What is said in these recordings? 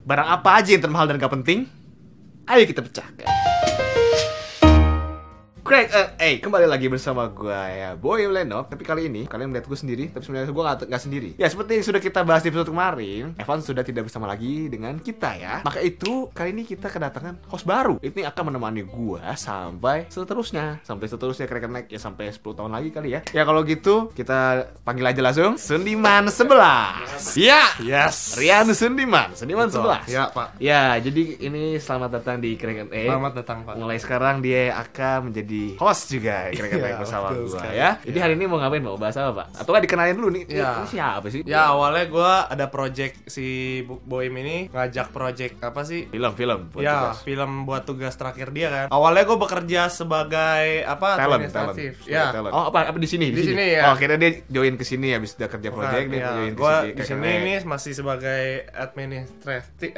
Barang apa aja yang termahal dan gak penting? Ayo kita pecahkan. Craig, kembali lagi bersama gue ya, Boy Lenok. Tapi kali ini kalian melihat gue sendiri, tapi sebenarnya gue gak sendiri. Ya seperti yang sudah kita bahas di episode kemarin, Evan sudah tidak bersama lagi dengan kita ya. Maka itu kali ini kita kedatangan host baru. Ini akan menemani gue sampai seterusnya Craig naik ya sampai 10 tahun lagi kali ya. Ya kalau gitu kita panggil aja langsung Sundiman 11. Ya, yes. Rian Sundiman 11. Ya Pak. Ya jadi ini selamat datang di Craig Selamat datang Pak. Mulai sekarang dia akan menjadi host juga kira-kira bersama gue ya. Jadi hari ini mau ngapain, mau bahas apa Pak? Atau nggak dikenalin dulu nih, ini siapa sih? Ya awalnya gue ada project si Boim ini ngajak project apa sih? Film Ya tugas. Film buat tugas terakhir dia kan. Awalnya gue bekerja sebagai apa? Talent. Ya. Talent. Oh apa di sini? Di sini ya. Oh kira dia join ke sini habis udah kerja project dia join ke gua sini. Di sini ini masih sebagai administratif.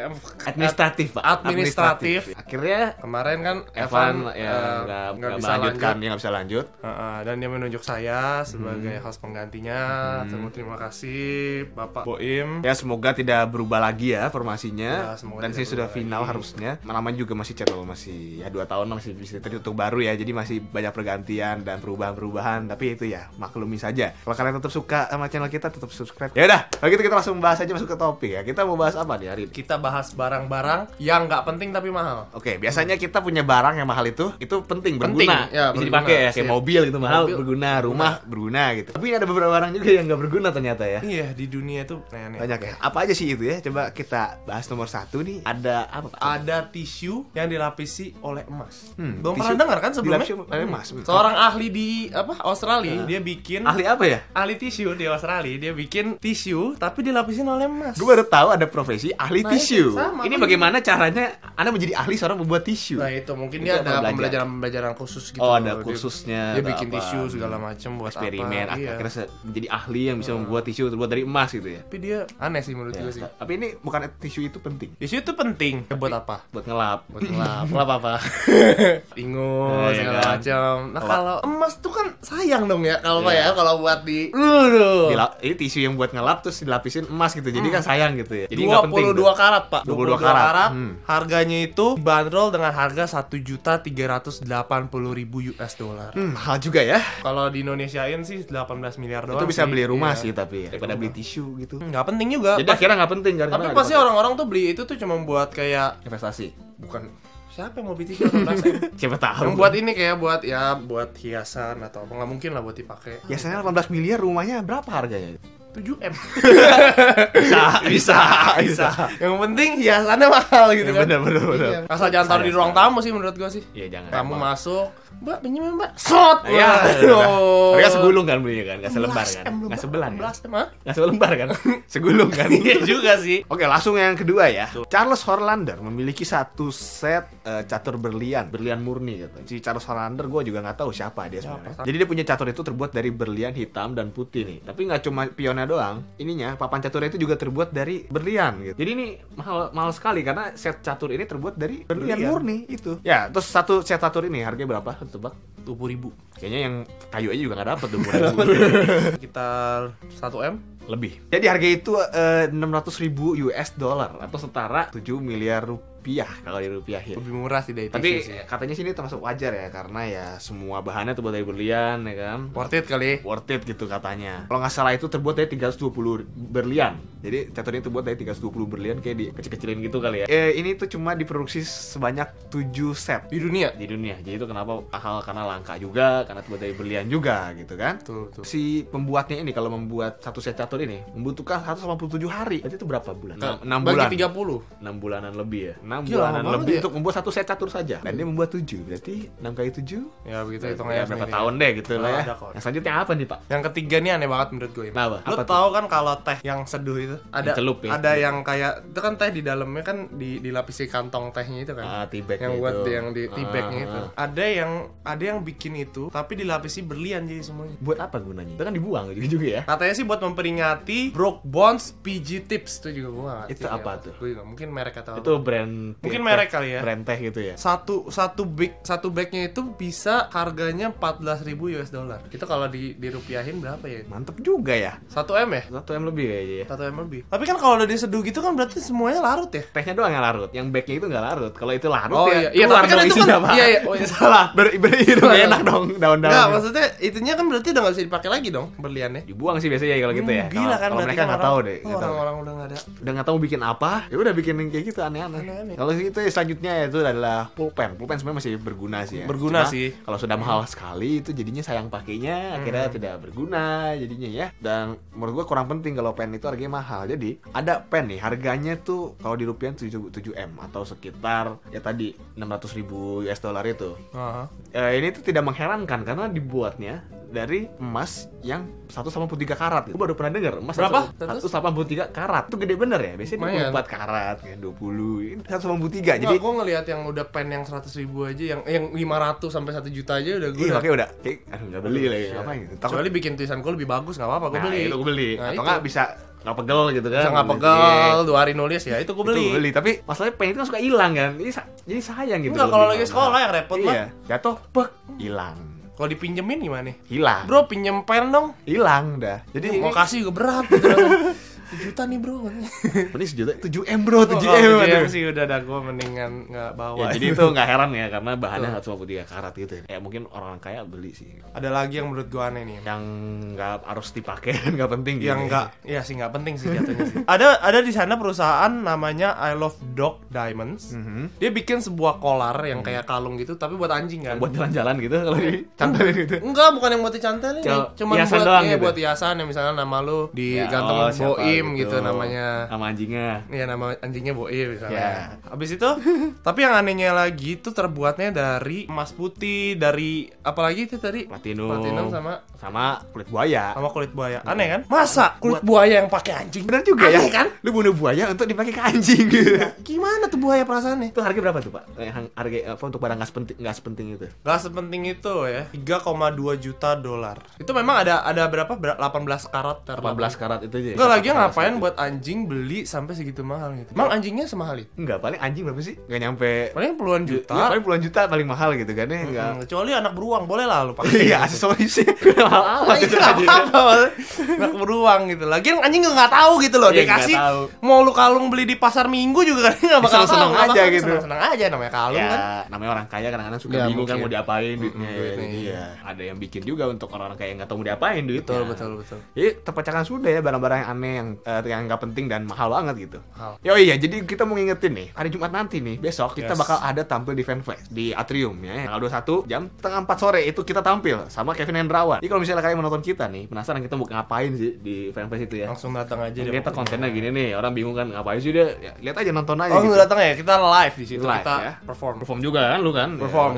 Pak. Administratif. Akhirnya kemarin kan Evan ya nggak bisa lanjut. Dan dia menunjuk saya sebagai host penggantinya. Terima kasih Bapak Boim. Ya semoga tidak berubah lagi ya formasinya. Ya, dan sih sudah final lagi. Harusnya. Namanya juga masih channel masih ya 2 tahun masih bisa terhitung baru ya. Jadi masih banyak pergantian dan perubahan. Tapi itu ya maklumi saja. Kalau kalian tetap suka sama channel kita tetap subscribe. Ya udah, kalau gitu kita langsung bahas aja masuk ke topik ya. Kita mau bahas apa nih hari ini? Kita bahas barang-barang yang nggak penting tapi mahal. Oke, biasanya kita punya barang yang mahal itu penting, berguna. Ya, bisa dipakai ya, kayak mobil gitu mahal, berguna, rumah berguna gitu. Tapi ada beberapa barang juga yang nggak berguna ternyata ya. Iya, di dunia itu banyak ya. Apa aja sih itu ya? Coba kita bahas nomor 1 nih. Ada apa Pak? Ada tisu yang dilapisi oleh emas. Belum pernah dengar kan sebelumnya? Oleh emas. Seorang ahli di Australia, dia bikin ahli apa ya? Ahli tisu di Australia, dia bikin tisu tapi dilapisin oleh emas. Gue baru tahu ada profesi ahli tisu. Ini bagaimana caranya Anda menjadi ahli seorang membuat tisu? Nah itu mungkin dia ada pembelajaran khusus gitu. Oh ada khususnya. Dia bikin tisu segala macam buat eksperimen. Akhirnya menjadi ahli yang bisa membuat tisu terbuat dari emas gitu ya. Tapi dia aneh sih menurut gue sih. Tapi ini bukan tisu itu penting. Tisu itu penting. Buat apa? Buat ngelap. Ngelap apa? Ingus segala macam. Nah kalau emas tuh kan sayang dong ya kalau kalau buat ini tisu yang buat ngelap terus dilapisin emas gitu. Jadi kan sayang gitu ya. Jadi 22 karat Pak. 22 karat. Harganya itu dibanderol dengan harga $1.380.000 US. Mahal juga ya. Kalau di Indonesiain sih 18 miliar doang. Itu bisa beli rumah sih tapi ya. Daripada beli tisu gitu. Nggak penting juga. Jadi akhirnya nggak penting kan. Tapi pasti orang-orang tuh beli itu tuh cuma buat kayak investasi. Bukan. Siapa yang mau beli tisu 18 Siapa tahu. Yang buat ini kayak buat hiasan atau apa, nggak mungkin lah buat dipakai. Biasanya 18 miliar rumahnya berapa harganya? 7M. bisa. Yang penting hiasannya mahal gitu kan. Bener. Asal jangan taruh di ruang tamu sih menurut gua sih. Iya jangan. Kamu masuk, Mbak pinjam Mbak. Shot. Iya. Mereka segulung kan belinya kan, nggak selembar kan. Nggak sebelah. Nggak selembar kan. Segulung kan. Iya juga sih. Oke langsung yang kedua ya. Charles Hollander memiliki satu set catur berlian murni gitu. Si Charles Hollander gue juga nggak tahu siapa dia sebenarnya. Jadi dia punya catur itu terbuat dari berlian hitam dan putih nih. Tapi nggak cuma pionnya doang, ininya papan caturnya itu juga terbuat dari berlian gitu. Jadi ini mahal sekali karena set catur ini terbuat dari berlian murni itu. Ya, terus satu set catur ini harganya berapa? Tebak? 20.000. Kayaknya yang kayu aja juga nggak dapet 20.000. Sekitar 1M lebih. Jadi harga itu $600.000 atau setara 7 miliar rupiah kalau dirupiahin. Lebih murah sih dari tisu. Tapi sih. katanya sini termasuk wajar ya karena ya semua bahannya terbuat dari berlian ya kan. Worth it kali. Worth it gitu katanya. Kalau nggak salah itu terbuat dari 320 berlian. Jadi catur ini terbuat dari 320 berlian kayak di kecil-kecilin gitu kali ya. Ini tuh cuma diproduksi sebanyak 7 set di dunia. Jadi itu kenapa mahal karena langka juga karena terbuat dari berlian juga gitu kan. Betul. Si pembuatnya ini kalau membuat satu set catur ini membutuhkan 187 hari. Berarti itu berapa bulan? 6 bulan. Bagi 30. 6 bulanan lebih ya. 6 Gila, bulanan lebih ya? untuk membuat satu set catur saja. Dan dia membuat 7. Berarti 6 kali 7. Ya begitu hitungannya. Berapa tahun deh gitu lah ya. Yang selanjutnya apa nih, Pak? Yang ketiga nih aneh banget menurut gue. Nah, Lo tau kan kalau teh yang seduh itu ada celup, ya? Ada yang kayak itu kan teh di dalamnya kan dilapisi kantong tehnya itu kan. Tea bag yang buat itu. yang di tea bagnya itu. Ada yang bikin itu tapi dilapisi berlian jadi semuanya. Buat apa gunanya? Itu kan dibuang juga ya. Katanya sih buat memperingati Broke Bones PG Tips itu juga gue gak ngerti. Itu apa tuh? Gue juga mungkin merek atau itu apa. brand Mungkin merek kali ya. Brand teh gitu ya. Satu bagnya itu bisa harganya 14.000 US dollar. Itu kalau dirupiahin berapa ya? Mantep juga ya. 1 M ya? 1 M lebih kayaknya ya. 1 M lebih. Tapi kan kalau udah diseduh gitu kan berarti semuanya larut ya? Tehnya doang yang larut, yang bagnya itu nggak larut. Kalau itu larut Oh ya, iya, tapi kan itu kan iya, oh iya salah. itu nggak enak dong daun-daun. Enggak, maksudnya itunya kan berarti udah nggak bisa dipakai lagi dong berliannya. Dibuang sih biasanya kalau gitu ya. Gila kan Kalau berarti mereka kan nggak tahu deh. nggak tahu. Orang-orang udah nggak ada. Udah nggak tahu bikin apa, ya udah bikin yang kayak gitu aneh-aneh. Kalau itu ya, selanjutnya itu adalah pulpen. Pulpen sebenarnya masih berguna sih ya. Berguna Cuma, sih. Kalau sudah mahal sekali itu jadinya sayang pakainya, akhirnya tidak berguna jadinya ya. Dan menurut gua kurang penting kalau pen itu harganya mahal. Jadi ada pen nih harganya tuh kalau di rupiah 7 M atau sekitar ya tadi 600.000 US dollar itu. Ini tuh tidak mengherankan karena dibuatnya dari emas yang 183 karat. Gue baru pernah dengar emas berapa? 183 karat. Itu gede bener ya. Biasanya 24 karat, kayak 20. Ini 183. Jadi gue ngelihat yang udah pen yang 100.000 aja, yang 500 sampai 1 juta aja udah gue. Iya, makanya udah kayak aduh enggak beli lagi. Ngapain gitu. Kecuali bikin tulisan gue lebih bagus enggak apa-apa, gue beli. Itu gue beli. Nah, atau enggak bisa nggak pegel gitu kan. Bisa nggak pegel, 2 hari nulis ya, itu gue beli. Itu beli, tapi masalahnya pen itu kan suka hilang kan. Jadi sayang gitu. Enggak, kalau lagi sekolah yang repot mah. Iya, jatuh, pek, hilang. Kalau dipinjemin gimana? Hilang. Bro, pinjem pen dong. Hilang dah. Jadi mau kasih juga berat gitu. 1 juta nih bro. Ini 7 M bro, 7 M. 7 M sih udah dah, gue mendingan nggak bawa. Ya, jadi itu nggak heran ya karena bahannya 153 karat gitu ya. Mungkin orang kaya beli sih. Ada lagi yang menurut gue aneh nih. Yang nggak harus dipakai, nggak penting gitu. Yang nggak, ya sih nggak penting sih jatuhnya sih. Ada di sana perusahaan namanya I Love Dog Diamonds. Dia bikin sebuah kolar yang kayak kalung gitu, tapi buat anjing kan. Buat jalan-jalan gitu kalau dicantelin gitu. Enggak, bukan yang buat dicantelin. Cuma buat doang gitu. Buat hiasan yang misalnya nama lu digantung Boim gitu namanya. Nama anjingnya. Iya, nama anjingnya Boim misalnya. Ya. Habis itu, tapi yang anehnya lagi itu terbuatnya dari emas putih, dari apalagi itu tadi? Platinum sama kulit buaya. Sama kulit buaya. Aneh kan? Masa kulit buaya yang pakai anjing? Benar juga ya kan? Lu bunuh buaya untuk dipakai ke anjing gitu. Gimana tuh buaya perasaannya? Itu harga berapa tuh, Pak? Harga apa untuk barang nggak sepenting itu? Nggak sepenting itu ya. 3,2 juta dolar. Itu memang ada berapa? 18 karat. 18 karat itu aja. Enggak lagi ngapain buat anjing beli sampai segitu mahal gitu. Emang anjingnya semahal itu? Enggak, paling anjing berapa sih? Enggak nyampe. Paling puluhan juta. Ya, paling puluhan juta paling mahal gitu kan ya. Enggak. Kecuali anak beruang, boleh lah lu pakai. Iya, aksesorisnya mahal-mahal gitu aja. Anak beruang gitu. Lagian anjing nggak tahu gitu loh. Dikasih mau lu kalung beli di pasar Minggu juga kan nggak bakal seneng aja gitu. Seneng aja namanya kalung ya, kan. Namanya orang kaya kadang-kadang suka bingung kan mau diapain duitnya. Iya. Ada yang bikin juga untuk orang-orang kaya yang nggak tahu mau diapain duitnya. Betul. Jadi terpecahkan sudah ya barang-barang yang aneh yang nggak penting dan mahal banget gitu. Yo iya, jadi kita mau ngingetin nih hari Jumat nanti nih besok kita bakal ada tampil di Fanfest di Atrium ya tanggal 21 jam setengah 4 sore itu kita tampil sama Kevin Hendrawan. Jadi kalau misalnya kalian menonton kita nih penasaran kita mau ngapain sih di Fanfest itu ya, langsung datang aja deh. Kita kontennya gini nih, orang bingung kan ngapain sih dia, ya, lihat aja nonton aja. Langsung datang ya, kita live di situ, kita ya. perform juga kan lu kan. Perform.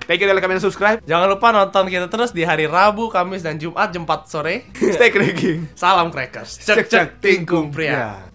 Thank you, like, comment, subscribe. Jangan lupa nonton kita terus di hari Rabu, Kamis dan Jumat jam 4 sore. Stay cracking. Salam crackers. Cek tingkung pria.